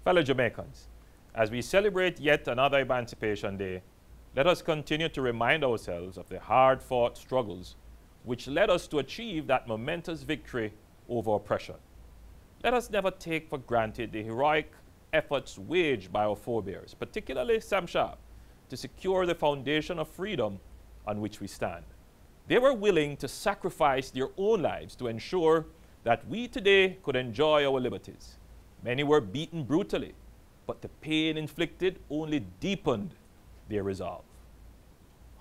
Fellow Jamaicans, as we celebrate yet another Emancipation Day, let us continue to remind ourselves of the hard-fought struggles which led us to achieve that momentous victory over oppression. Let us never take for granted the heroic efforts waged by our forebears, particularly Sam Sharp, to secure the foundation of freedom on which we stand. They were willing to sacrifice their own lives to ensure that we today could enjoy our liberties. Many were beaten brutally, but the pain inflicted only deepened their resolve.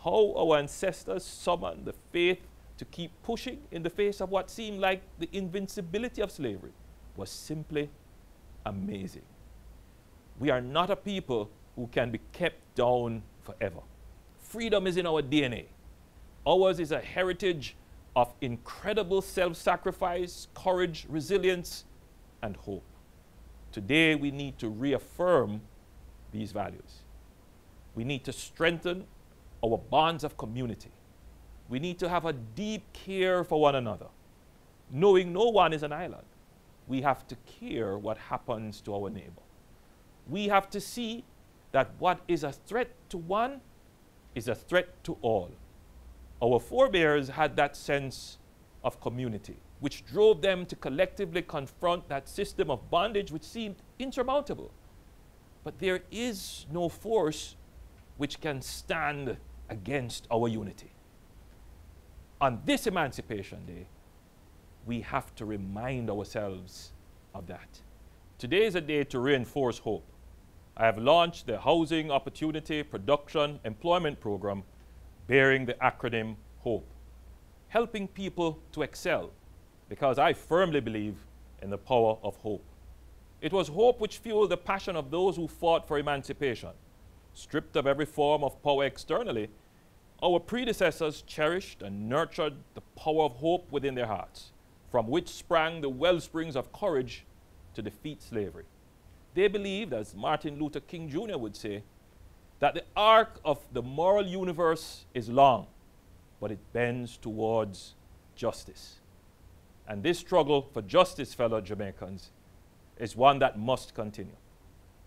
How our ancestors summoned the faith to keep pushing in the face of what seemed like the invincibility of slavery was simply amazing. We are not a people who can be kept down forever. Freedom is in our DNA. Ours is a heritage of incredible self-sacrifice, courage, resilience, and hope. Today, we need to reaffirm these values. We need to strengthen our bonds of community. We need to have a deep care for one another. Knowing no one is an island, we have to care what happens to our neighbor. We have to see that what is a threat to one is a threat to all. Our forebears had that sense of community, which drove them to collectively confront that system of bondage which seemed insurmountable. But there is no force which can stand against our unity. On this Emancipation Day, we have to remind ourselves of that. Today is a day to reinforce hope. I have launched the Housing Opportunity Production Employment Program bearing the acronym HOPE, helping people to excel, because I firmly believe in the power of hope. It was hope which fueled the passion of those who fought for emancipation. Stripped of every form of power externally, our predecessors cherished and nurtured the power of hope within their hearts, from which sprang the wellsprings of courage to defeat slavery. They believed, as Martin Luther King Jr. would say, that the arc of the moral universe is long, but it bends towards justice. And this struggle for justice, fellow Jamaicans, is one that must continue.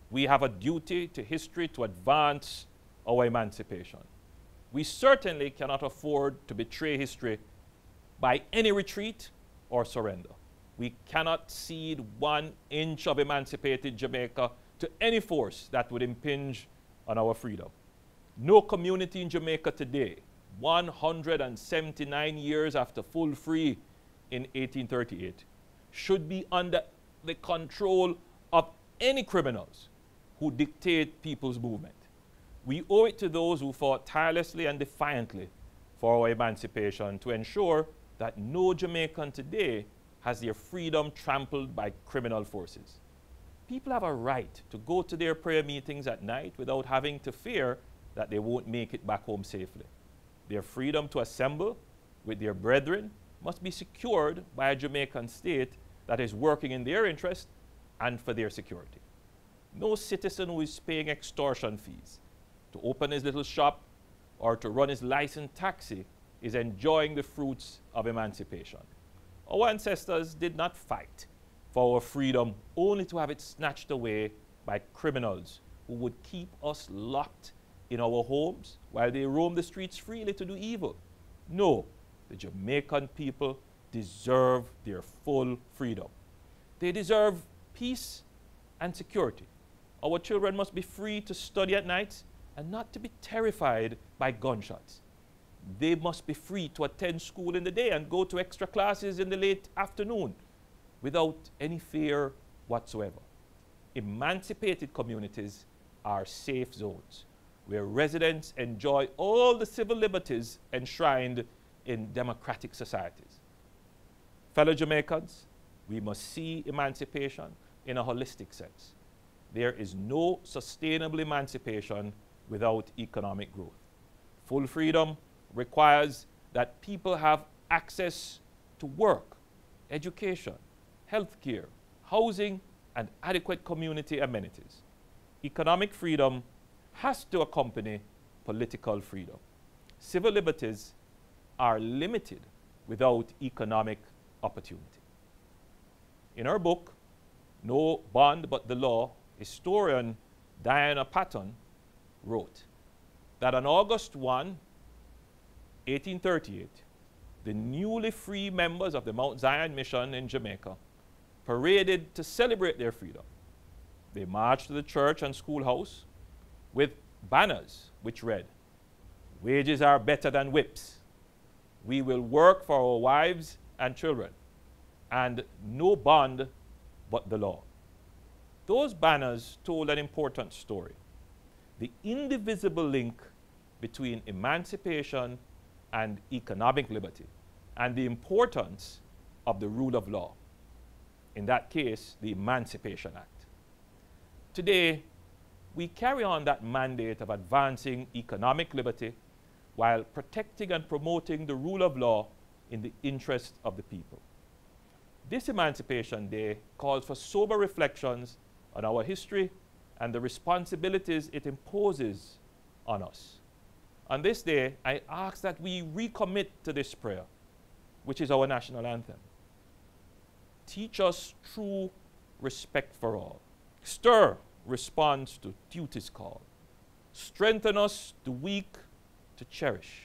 We have a duty to history to advance our emancipation. We certainly cannot afford to betray history by any retreat or surrender. We cannot cede 1 inch of emancipated Jamaica to any force that would impinge on our freedom. No community in Jamaica today, 179 years after full free in 1838, should be under the control of any criminals who dictate people's movement. We owe it to those who fought tirelessly and defiantly for our emancipation to ensure that no Jamaican today has their freedom trampled by criminal forces. People have a right to go to their prayer meetings at night without having to fear that they won't make it back home safely. Their freedom to assemble with their brethren must be secured by a Jamaican state that is working in their interest and for their security. No citizen who is paying extortion fees to open his little shop or to run his licensed taxi is enjoying the fruits of emancipation. Our ancestors did not fight for our freedom only to have it snatched away by criminals who would keep us locked in our homes while they roam the streets freely to do evil. No, the Jamaican people deserve their full freedom. They deserve peace and security. Our children must be free to study at night and not to be terrified by gunshots. They must be free to attend school in the day and go to extra classes in the late afternoon without any fear whatsoever. Emancipated communities are safe zones where residents enjoy all the civil liberties enshrined in democratic societies. Fellow Jamaicans, we must see emancipation in a holistic sense. There is no sustainable emancipation without economic growth. Full freedom requires that people have access to work, education, healthcare, housing, and adequate community amenities. Economic freedom has to accompany political freedom. Civil liberties are limited without economic opportunity. In our book, No Bond But the Law, historian Diana Patton wrote that on August 1, 1838, the newly free members of the Mount Zion Mission in Jamaica paraded to celebrate their freedom. They marched to the church and schoolhouse with banners which read, "Wages are better than whips. We will work for our wives and children, and no bond but the law." Those banners told an important story: the indivisible link between emancipation and economic liberty, and the importance of the rule of law. In that case, the Emancipation Act. Today, we carry on that mandate of advancing economic liberty while protecting and promoting the rule of law in the interest of the people. This Emancipation Day calls for sober reflections on our history and the responsibilities it imposes on us. On this day, I ask that we recommit to this prayer, which is our national anthem. Teach us true respect for all. Stir response to duty's call. Strengthen us, the weak, to cherish.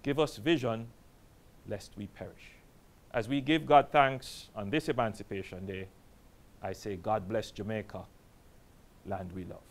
Give us vision, lest we perish. As we give God thanks on this Emancipation Day, I say, God bless Jamaica, land we love.